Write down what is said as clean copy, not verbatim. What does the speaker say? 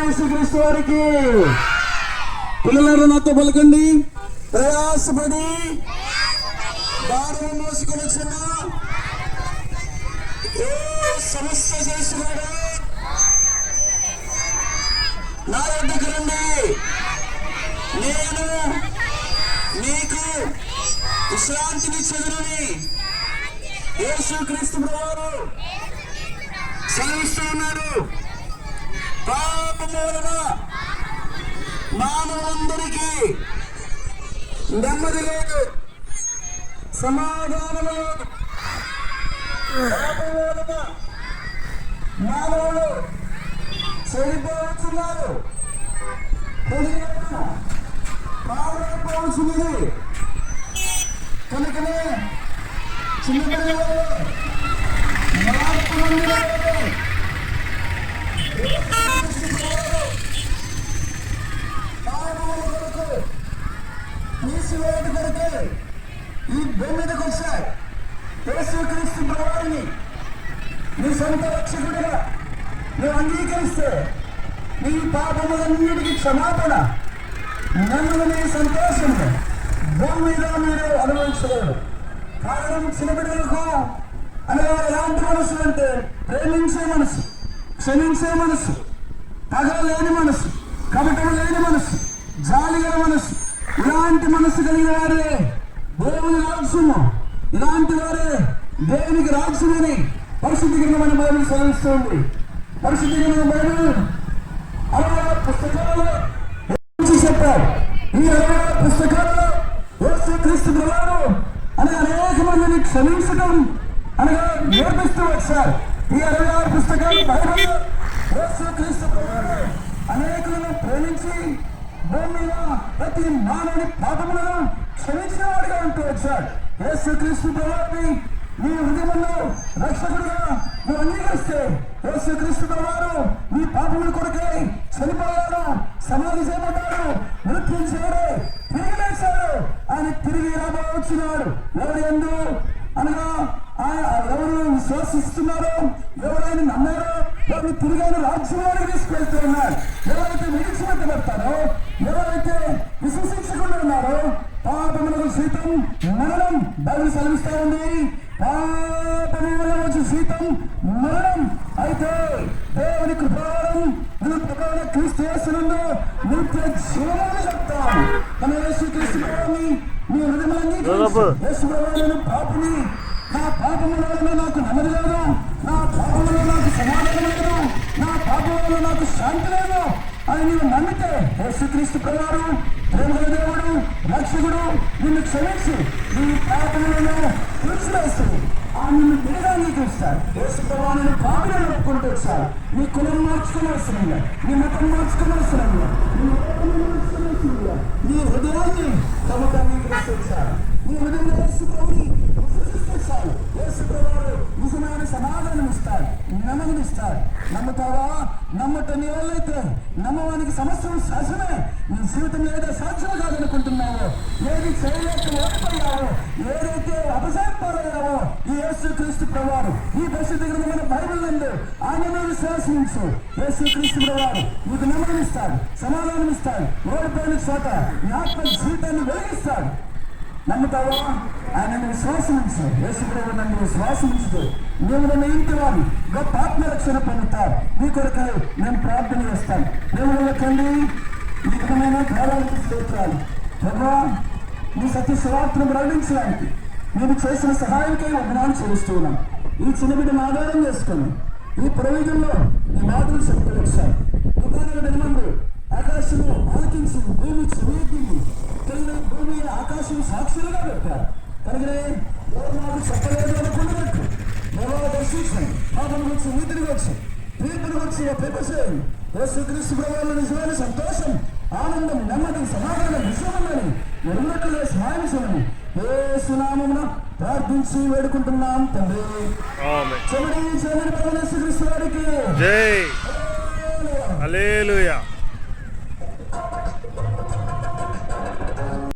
యేసుక్రీస్తు వారికి పిల్లలారా నాతో పలకండి. ప్రయాసపడి భారం మోసుకొని వచ్చిన ఏ సమస్య చేస్తున్నాడు నా వద్దకు రండి, నేను నీకు విశ్రాంతినిచ్చేదనని యేసుక్రీస్తు ప్రభువారు సెలవిస్తూ ఉన్నారు. పాపము వలన మానవులందరికీ నెమ్మది లేదు, సమాధానం లేదు. పాపము వలన మానవులు చెడిపోతున్నారు, పాడైపోవలసినది. కనుకనే చిన్నపిల్లలు మార్పు పొందినవారు తీసివేయడం కొరకే ఈ భూమి మీదకి వచ్చాయి. యేసుక్రీస్తు ప్రభువుని నీ సొంత రక్షకుడిగా నువ్వు అంగీకరిస్తే నీ పాపములన్నిటికీ క్షమాపణ, నెమ్మదిని సంతోషంగా భూమి మీద మీరు అనుభవించలేరు. కారణం చిన్నబిడ్డలకు అనగా ఎలాంటి మనసు అంటే ప్రేమించే మనసు, క్షమించే మనసు, పగ లేని మనసు, కపటం లేని మనసు, జాలి గల మనసు. ఇలాంటి మనసు కలిగిన వారే దేవుని రాజ్యము, ఇలాంటి వారే దేవునికి రాజ్యమని పరిశుద్ధ గ్రంథమైన బైబిల్ సెలవిస్తుంది. పరిశుద్ధ గ్రంథమైన బైబిల్ 66 పుస్తకాలలో చెప్పారు. ఈ 66 పుస్తకాలలో యేసుక్రీస్తు ప్రభువు అనగా అనేక మందిని క్షమించడం అనగా నేర్పిస్తూ వచ్చారు. ఈ 66 పుస్తకాలు బైబిల్ యేసుక్రీస్తు ప్రభువు అనేకులను ప్రేమించి భూమి మీద ప్రతి మానవుని పాపములను క్షమించిన వాడిగా ఉంటూ వచ్చాడు. యేసుక్రీస్తు ప్రభువుని నీ హృదయంలో రక్షకుడిగా నువ్వు అంగీకరిస్తే యేసుక్రీస్తు ప్రభువు నీ పాపముల కొరకై చనిపోయాడు, సమాధి చేయబడ్డాడు, మృత్యుం చేయడే, తిరిగి లేచాడు. ఆయన తిరిగి రాబోతున్నాడు. ఎవరు ఎందు అనగా ఎవరు విశ్వసిస్తున్నారో, ఎవరైనా నమ్మారో వారిని తిరిగి ఆయన రాజ్యంలోకి తీసుకెళ్తూ ఉన్నాడు. ఎవరైతే విడిచిపెట్టబడతారో, ఎవరైతే విశ్వసించకుండా ఉన్నారో పాపములకు సైతం మరణం బైబిల్ సెలవిస్తా ఉంది. పాపములకు సైతం మరణం. అయితే దేవుని కృపావరం క్రీస్తు యేసునందు నిత్య జీవనాన్ని చెప్తాం. మన యేసుక్రీస్తు ప్రభువుని మీ హృదయాన్ని యేసు ప్రభువును పాపిని, నా పాపముల వలన నాకు నెమ్మది లేదు, నా పాపములో నాకు సమాధానం లేదు, నా పాపములో నాకు శాంతి లేదు అని నీవు నమ్మితే యేసుక్రీస్తు ప్రభువు ప్రేమగల దేవుడు, రక్షకుడు నిన్ను క్షమించి నీ పాపములను తుడిచివేస్తూ నిన్ను తిరిగి అంగీకరిస్తాడు. యేసు ప్రభువు నిన్ను పాపిని ఒప్పుకుంటూ వచ్చాడు. నీ కులం మార్చుకుని వస్తున్నాడు, నీ మతం మార్చుకుని వస్తున్నాడు, నీ హృదయాన్ని తమకు అంగీకరిస్తూ వచ్చాడు. నీ హృదయంలో యేసు ప్రభువుని చాలు. యేసు ప్రభువు నిజమైన సమాధానం ఇస్తాడు, నెమ్మదిని ఇస్తాడు. నమ్ముతావా? నమ్మట నీ వల్లైతే నమ్మవానికి సమస్యలు సాధ్యమే. నీ జీవితంలో ఏదో సాధ్యం కాదనుకుంటున్నావో, ఏది చేయలేక ఓడిపోయావో, ఏదైతే అపజాయిపోయావో ఈ యేసు క్రీస్తు ప్రభువు ఈ పరిశుద్ధ గ్రంథమైన బైబిల్ నందు ఆయన విశ్వాసించు. యేసు క్రీస్తు ప్రభువు నీకు నెమ్మదినిస్తాడు, సమాధానం ఇస్తాడు. ఓడిపోయిన చోట నీ ఆత్మ జీవితాన్ని వెలిగిస్తాడు. నమ్ముతావా? ఆయన విశ్వాసమించు. యేసు ప్రభువు నన్ను విశ్వాసమించు. నీవు నన్ను ఇంటి వాడు గొప్ప ఆత్మరక్షణ పొందుతావు. నీ కొరకై నేను ప్రార్థన చేస్తాను. దేవుళ్ళ తండ్రి నిజమైన కాలానికి స్తోత్రాలు. ప్రభువా, నీ సత్య సువార్తను ప్రకటించడానికి నేను చేసిన సహాయంకై వందనాలు చెల్లిస్తూ ఉన్నాను. ఈ చిన్న బిడ్డను ఆధారం చేసుకొని ఈ ప్రయోజనంలో నీ మాటలు చెప్పవచ్చాను. దినమందు ఆకాశము ఆలకించింది, భూమి చెవిగింది, భూమి ఆకాశం సాక్షులుగా పెట్టారు. కనుకనే ఎవరు నాకు చెప్పలేదు అనుకున్నట్టు ఎవరో దర్శించండి. పాపం వచ్చి నీతిని వచ్చి తీర్పుని వచ్చి ప్రపంచం యేసుక్రీస్తు ప్రభువులో నిజమైన సంతోషం, ఆనందం, నెమ్మది, సమాధానం విశ్వమని ఉన్నట్లుగా సహాయం చేయమని యేసు నామమున ప్రార్థించి వేడుకుంటున్నాం తండ్రి. చెమడి చెమడి యేసుక్రీస్తు వారికి జై. హల్లెలూయా.